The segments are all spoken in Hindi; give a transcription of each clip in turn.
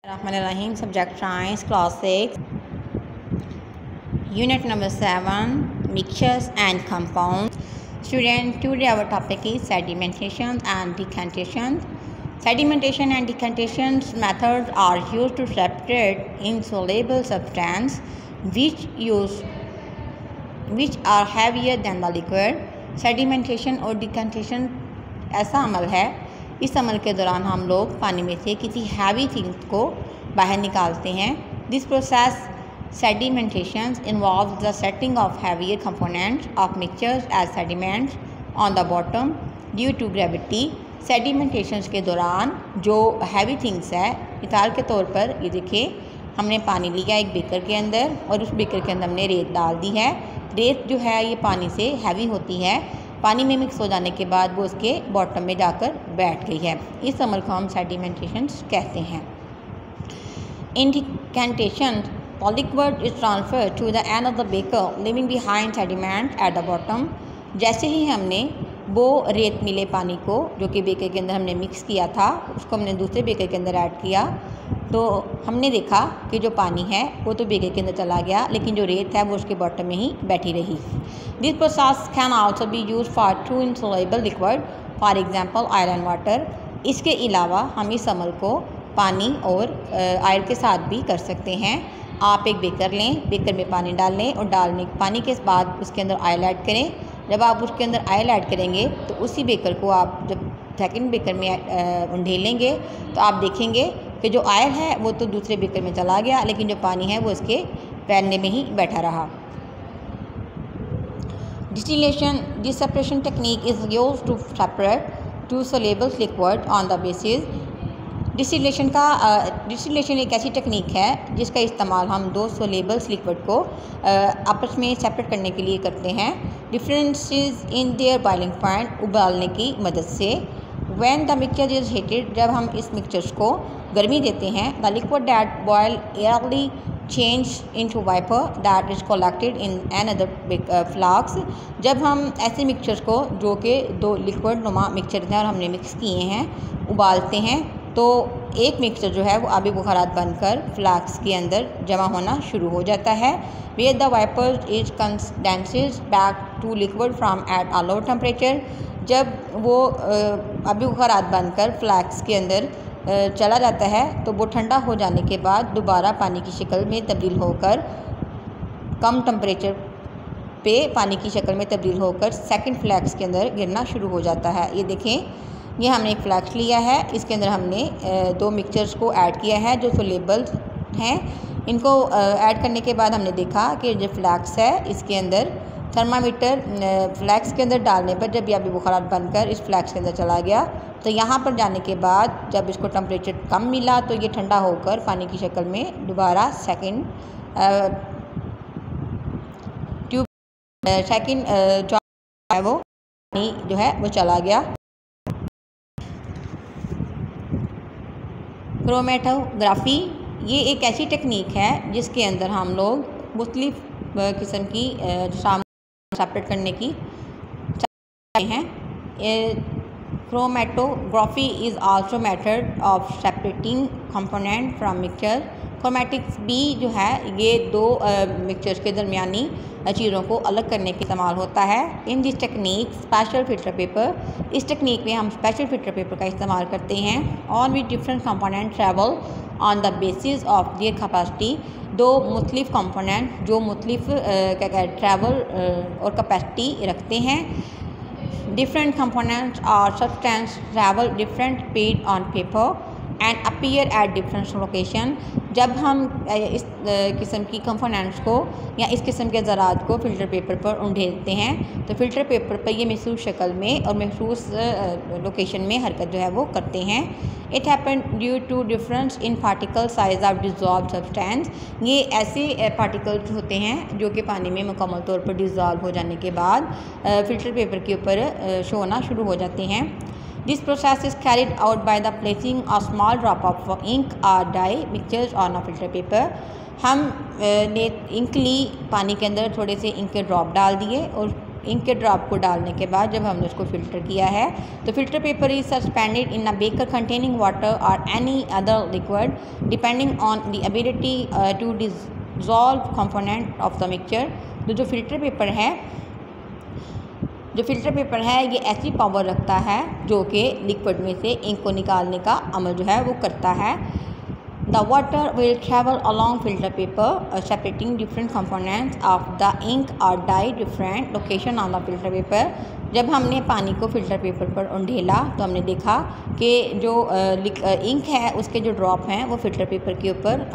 Rahim, subject science, class 6, unit number 7, mixtures and compounds. Student, today our topic is sedimentation and decantation. Sedimentation and decantation methods are used to separate insoluble substance which are heavier than the liquid. Sedimentation और decantation ऐसा अमल है, इस अमल के दौरान हम लोग पानी में से किसी हैवी थिंग्स को बाहर निकालते हैं. This process sedimentation involves the setting of heavier components of mixtures as sediments on the bottom due to gravity. Sedimentation के दौरान जो हैवी थिंग्स है, मिसाल के तौर पर ये देखिए, हमने पानी लिया एक बेकर के अंदर और उस बेकर के अंदर हमने रेत डाल दी है. रेत जो है ये पानी से हैवी होती है, पानी में मिक्स हो जाने के बाद वो उसके बॉटम में जाकर बैठ गई है. इस अमल को हम सेडिमेंटेशन कहते हैं. इन decantation the liquid is transferred to the end of the beaker leaving behind sediment at the bottom. जैसे ही हमने वो रेत मिले पानी को जो कि बेकर के अंदर हमने मिक्स किया था, उसको हमने दूसरे बेकर के अंदर ऐड किया, तो हमने देखा कि जो पानी है वो तो बेकर के अंदर चला गया, लेकिन जो रेत है वो उसके बॉटम में ही बैठी रही. This process can also be use for two insoluble liquid, for example oil and water. इसके अलावा हम इस अमल को पानी और ऑयल के साथ भी कर सकते हैं. आप एक बेकर लें, बेकर में पानी डाल लें और पानी के बाद उसके अंदर ऑयल ऐड करें. जब आप उसके अंदर ऑयल ऐड करेंगे तो उसी बेकर को आप जब सेकंड बेकर में उंडेलेंगे तो आप देखेंगे कि जो ऑयल है वो तो दूसरे बेकर में चला गया, लेकिन जो पानी है वो उसके पैने में ही बैठा रहा. Distillation, this separation technique is used to separate two soluble liquid on the basis. Distillation एक ऐसी टेक्निक है जिसका इस्तेमाल हम दो सोल्यूबल्स लिक्विड को आपस में सेपरेट करने के लिए करते हैं. Differences in their boiling point, उबालने की मदद से. When the mixture is heated, जब हम इस मिक्सचर्स को गर्मी देते हैं, the liquid that boil early change into vapour that is collected in another flask. जब हम ऐसे मिक्सचर्स को जो कि दो लिक्विड नुमा मिक्सचर हैं और हमने मिक्स किए हैं उबालते हैं, तो एक मिक्सचर जो है वो आबी बुखारात बनकर फ्लास्क के अंदर जमा होना शुरू हो जाता है. Where the vapour is condenses back to liquid from at a low temperature. जब वो आबी बुखारात बनकर फ्लास्क के अंदर चला जाता है तो वो ठंडा हो जाने के बाद दोबारा पानी की शक्ल में तब्दील होकर कम टेम्परेचर पे पानी की शक्ल में तब्दील होकर सेकंड फ्लास्क के अंदर गिरना शुरू हो जाता है. ये देखें, ये हमने एक फ्लास्क लिया है, इसके अंदर हमने दो मिक्सचर्स को ऐड किया है जो सोल्यूबल हैं. इनको ऐड करने के बाद हमने देखा कि जो फ्लास्क है इसके अंदर थर्मामीटर फ्लास्क के अंदर डालने पर जब ये बुखारात बनकर इस फ्लास्क के अंदर चला गया, तो यहाँ पर जाने के बाद जब इसको टेम्परेचर कम मिला तो ये ठंडा होकर पानी की शक्ल में दोबारा सेकंड जो है वो पानी जो है वो चला गया. क्रोमेटोग्राफी, ये एक ऐसी टेक्निक है जिसके अंदर हम लोग मुख्तलिफ किस्म की सेपरेट करने की हैं. Chromatography is also method of separating component from mixture. Chromatics भी जो है ये दो मिक्सचर्स के दरमियानी चीज़ों को अलग करने के इस्तेमाल होता है. In this technique special filter paper, इस टेक्निक में हम स्पेशल फिल्टर पेपर का इस्तेमाल करते हैं. On which different component travel on the basis of their capacity. दो मुख्तलिफ कंपोनेंट जो मुख्तलिफ ट्रैवल और कैपेसिटी रखते हैं. डिफरेंट कंपोनेंट्स और substance travel different speed on paper and appear at different location. जब हम इस किस्म की कंपोनेंट्स को या इस किस्म के ज़रात को फ़िल्टर पेपर पर उंडेलते हैं तो फ़िल्टर पेपर पर ये महसूस शक्ल में और महसूस लोकेशन में हरकत जो है वो करते हैं. It happen due to difference in particle size of dissolve substance. ये ऐसे पार्टिकल्स होते हैं जो कि पानी में मुकम्मल तौर पर डिज़ोल्व हो जाने के बाद फ़िल्टर पेपर के ऊपर शो होना शुरू हो जाते हैं. This process is carried out by the placing a small drop of ink or dye mixtures on a filter paper. हम ने इंक ली, पानी के अंदर थोड़े से इंक के ड्रॉप डाल दिए और इंक के ड्रॉप को डालने के बाद जब हमने उसको फ़िल्टर किया है तो filter paper is suspended in a beaker containing water और any other liquid depending on the ability to dissolve component of the mixture. जो फ़िल्टर पेपर है ये ऐसी पावर रखता है जो कि लिक्विड में से इंक को निकालने का अमल जो है वो करता है। The water will travel along filter paper, separating different components of the ink or dye different location on the filter paper। जब हमने पानी को फ़िल्टर पेपर पर उंडेला तो हमने देखा कि जो इंक है उसके जो ड्रॉप हैं वो फ़िल्टर पेपर के ऊपर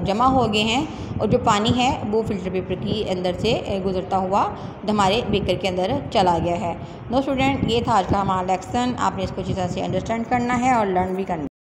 जमा हो गए हैं और जो पानी है वो फ़िल्टर पेपर की अंदर से गुजरता हुआ हमारे बेकर के अंदर चला गया है। नो स्टूडेंट, ये था आज का हमारा लेक्सन। आपने इसको अच्छी तरह से अंडरस्टैंड करना है और लर्न भी करना है।